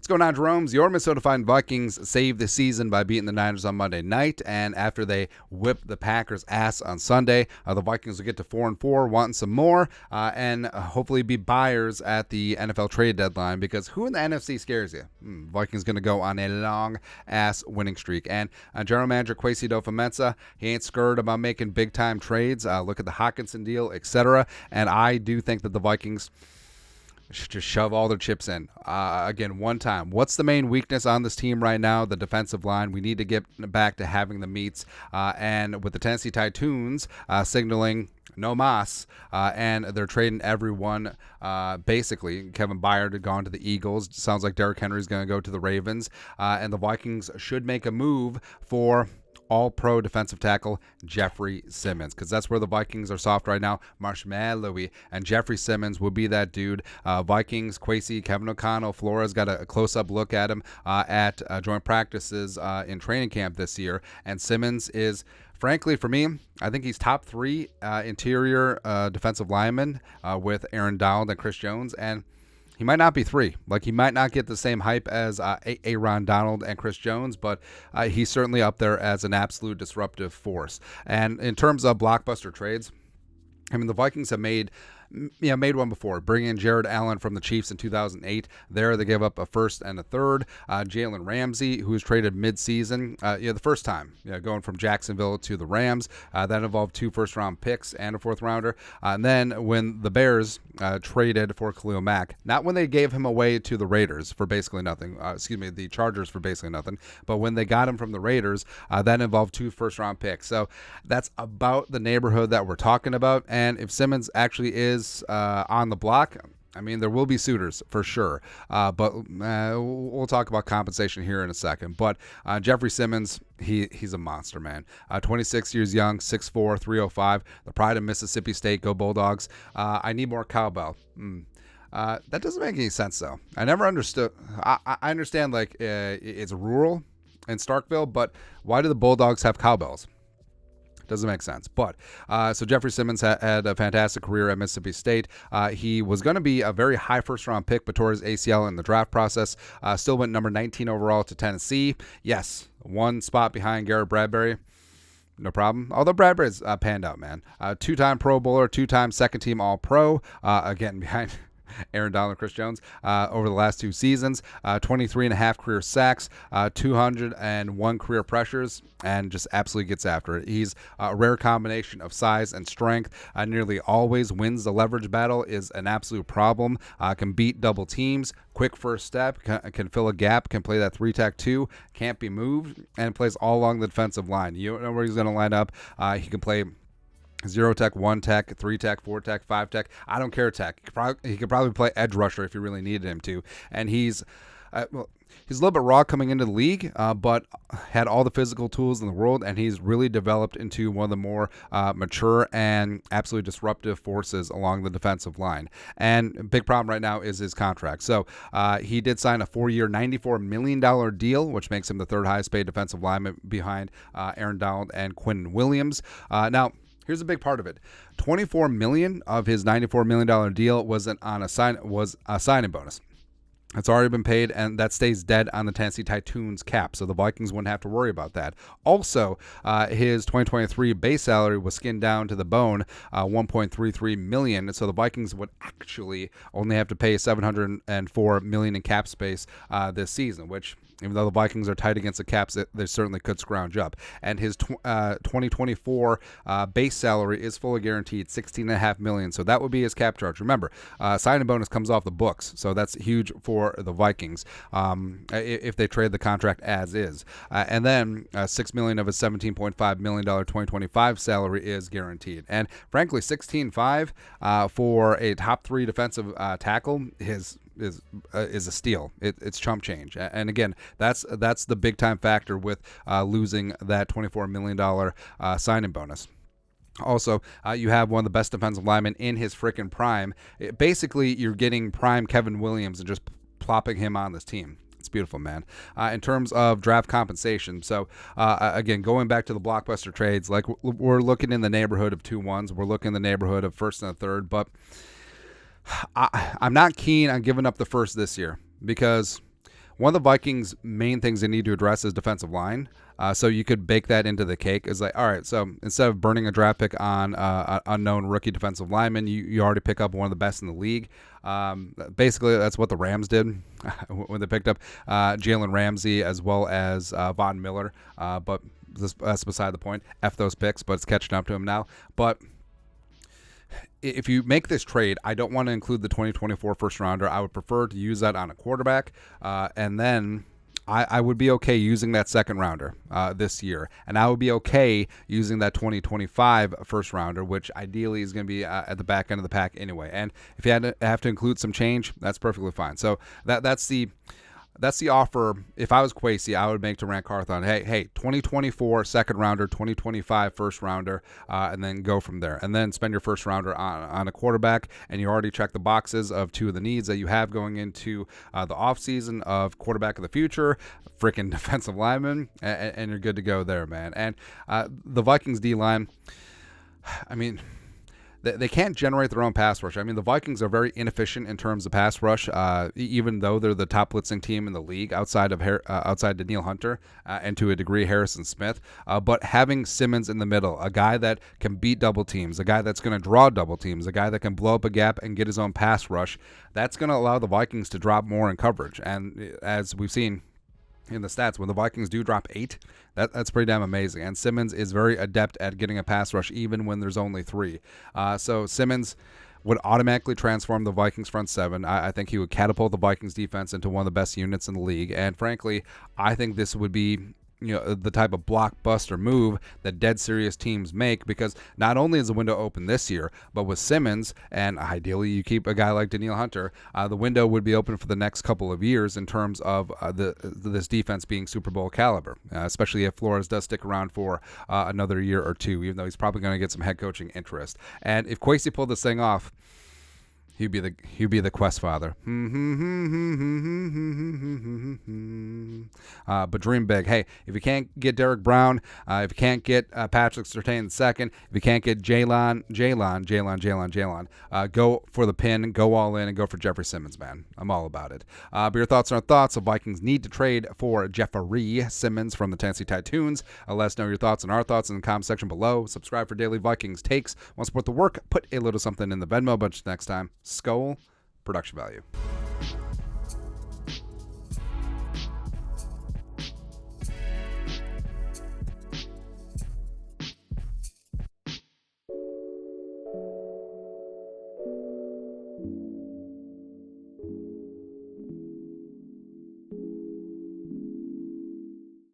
What's going on, Jerome's? Your Minnesota Vikings saved the season by beating the Niners on Monday night, and after they whipped the Packers' ass on Sunday, the Vikings will get to 4-4, wanting some more, and hopefully be buyers at the NFL trade deadline, because who in the NFC scares you? Vikings going to go on a long-ass winning streak, and General Manager adofo-mensah, he ain't scared about making big-time trades. Look at the Hockenson deal, etc., and I do think that the Vikings should just shove all their chips in. Again, one time. What's the main weakness on this team right now? The defensive line. We need to get back to having the meats. And with the Tennessee Titans signaling no mas, and they're trading everyone, basically. Kevin Byard had gone to the Eagles. Sounds like Derrick Henry's going to go to the Ravens. And the Vikings should make a move for all-pro defensive tackle Jeffery Simmons, because that's where the Vikings are soft right now. Marshmallowy, and Jeffery Simmons would be that dude. Vikings, Kwesi, Kevin O'Connell, Flores got a close-up look at him at joint practices in training camp this year, and Simmons is, frankly, for me, I think he's top three interior defensive lineman with Aaron Donald and Chris Jones, and he might not be three. Like, he might not get the same hype as Aaron Donald and Chris Jones, but he's certainly up there as an absolute disruptive force. And in terms of blockbuster trades, I mean, the Vikings have made one before, bringing in Jared Allen from the Chiefs in 2008. There, they gave up a first and a third. Jalen Ramsey, who was traded mid-season, the first time, going from Jacksonville to the Rams. That involved 2 first-round picks and a fourth-rounder. And then when the Bears traded for Khalil Mack, not when they gave him away to the Raiders for basically nothing, the Chargers for basically nothing, but when they got him from the Raiders, that involved 2 first-round picks. So that's about the neighborhood that we're talking about. And if Simmons actually is on the block, I mean, there will be suitors for sure, but we'll talk about compensation here in a second. But Jeffery Simmons, he's a monster, man. 26 years young, 6'4", 305, the pride of Mississippi State. Go Bulldogs. I need more cowbell. That doesn't make any sense, though. I never understood. I understand, like, it's rural in Starkville, but why do the Bulldogs have cowbells? Doesn't make sense. But so Jeffery Simmons had a fantastic career at Mississippi State. He was going to be a very high first-round pick, but tore his ACL in the draft process. Still went number 19 overall to Tennessee. Yes, 1 spot behind Garrett Bradbury. No problem. Although Bradbury's panned out, man. 2-time Pro Bowler, 2-time second-team All-Pro. Again, behind Aaron Donald and Chris Jones over the last 2 seasons. 23 and a half career sacks, 201 career pressures, and just absolutely gets after it. He's a rare combination of size and strength. Nearly always wins the leverage battle, is an absolute problem. Can beat double teams, quick first step, can fill a gap, can play that 3-tech-2, can't be moved, and plays all along the defensive line. You don't know where he's going to line up. He can play 0-tech, 1-tech, 3-tech, 4-tech, 5-tech. I don't care tech. He could probably play edge rusher if you really needed him to. And he's a little bit raw coming into the league, but had all the physical tools in the world, and he's really developed into one of the more mature and absolutely disruptive forces along the defensive line. And a big problem right now is his contract. So he did sign a 4-year, $94 million deal, which makes him the 3rd highest paid defensive lineman behind Aaron Donald and Quentin Williams. Now, here's a big part of it. $24 million of his $94 million deal was a signing bonus. It's already been paid, and that stays dead on the Tennessee Titans cap, so the Vikings wouldn't have to worry about that. Also, his 2023 base salary was skinned down to the bone, $1.33 million, so the Vikings would actually only have to pay $704 million in cap space this season, which, even though the Vikings are tight against the caps, they certainly could scrounge up. And his 2024 base salary is fully guaranteed, $16.5 million. So that would be his cap charge. Remember, signing bonus comes off the books, so that's huge for the Vikings if they trade the contract as is. And then $6 million of his $17.5 million 2025 salary is guaranteed. And frankly, $16.5 for a top 3 defensive tackle is a steal. It's chump change. And again, that's the big time factor with losing that $24 million signing bonus. Also, you have one of the best defensive linemen in his freaking prime. Basically, you're getting prime Kevin Williams and just plopping him on this team. It's beautiful, man. In terms of draft compensation, so again, going back to the blockbuster trades, like we're looking in the neighborhood of 2-1s. We're looking in the neighborhood of 1st and a 3rd, but I'm not keen on giving up the 1st this year, because one of the Vikings' main things they need to address is defensive line. So you could bake that into the cake. It's like, all right, so instead of burning a draft pick on an unknown rookie defensive lineman, you already pick up one of the best in the league. Basically, that's what the Rams did when they picked up Jalen Ramsey as well as Von Miller. But that's beside the point. F those picks, but it's catching up to him now. But if you make this trade, I don't want to include the 2024 first rounder. I would prefer to use that on a quarterback, and then I would be okay using that second rounder this year, and I would be okay using that 2025 first rounder, which ideally is going to be at the back end of the pack anyway. And if you have to include some change, that's perfectly fine. So that's the offer. If I was Kwesi, I would make to Rand Carthon, hey, 2024 second rounder, 2025 first rounder, and then go from there. And then spend your first rounder on a quarterback, and you already check the boxes of two of the needs that you have going into the offseason of quarterback of the future, freaking defensive lineman, and you're good to go there, man. And the Vikings D-line, I mean, they can't generate their own pass rush. I mean, the Vikings are very inefficient in terms of pass rush, even though they're the top blitzing team in the league outside Danielle Hunter and to a degree Harrison Smith. But having Simmons in the middle, a guy that can beat double teams, a guy that's going to draw double teams, a guy that can blow up a gap and get his own pass rush, that's going to allow the Vikings to drop more in coverage. And as we've seen in the stats, when the Vikings do drop 8, that's pretty damn amazing. And Simmons is very adept at getting a pass rush even when there's only 3. So Simmons would automatically transform the Vikings front 7. I think he would catapult the Vikings defense into one of the best units in the league. And frankly, I think this would be the type of blockbuster move that dead serious teams make, because not only is the window open this year, but with Simmons, and ideally you keep a guy like Danielle Hunter, the window would be open for the next couple of years in terms of this defense being Super Bowl caliber, especially if Flores does stick around for another year or two, even though he's probably going to get some head coaching interest. And if Kwesi pulled this thing off, he'd be the Quest father. But dream big. Hey, if you can't get Derek Brown, if you can't get Patrick Surtain II, if you can't get Jalen, go for the pin, go all in, and go for Jeffery Simmons, man. I'm all about it. But your thoughts on our thoughts of Vikings need to trade for Jeffery Simmons from the Tennessee Titans. Let us know your thoughts and our thoughts in the comment section below. Subscribe for daily Vikings takes. Want to support the work? Put a little something in the Venmo. But next time, Skull production value.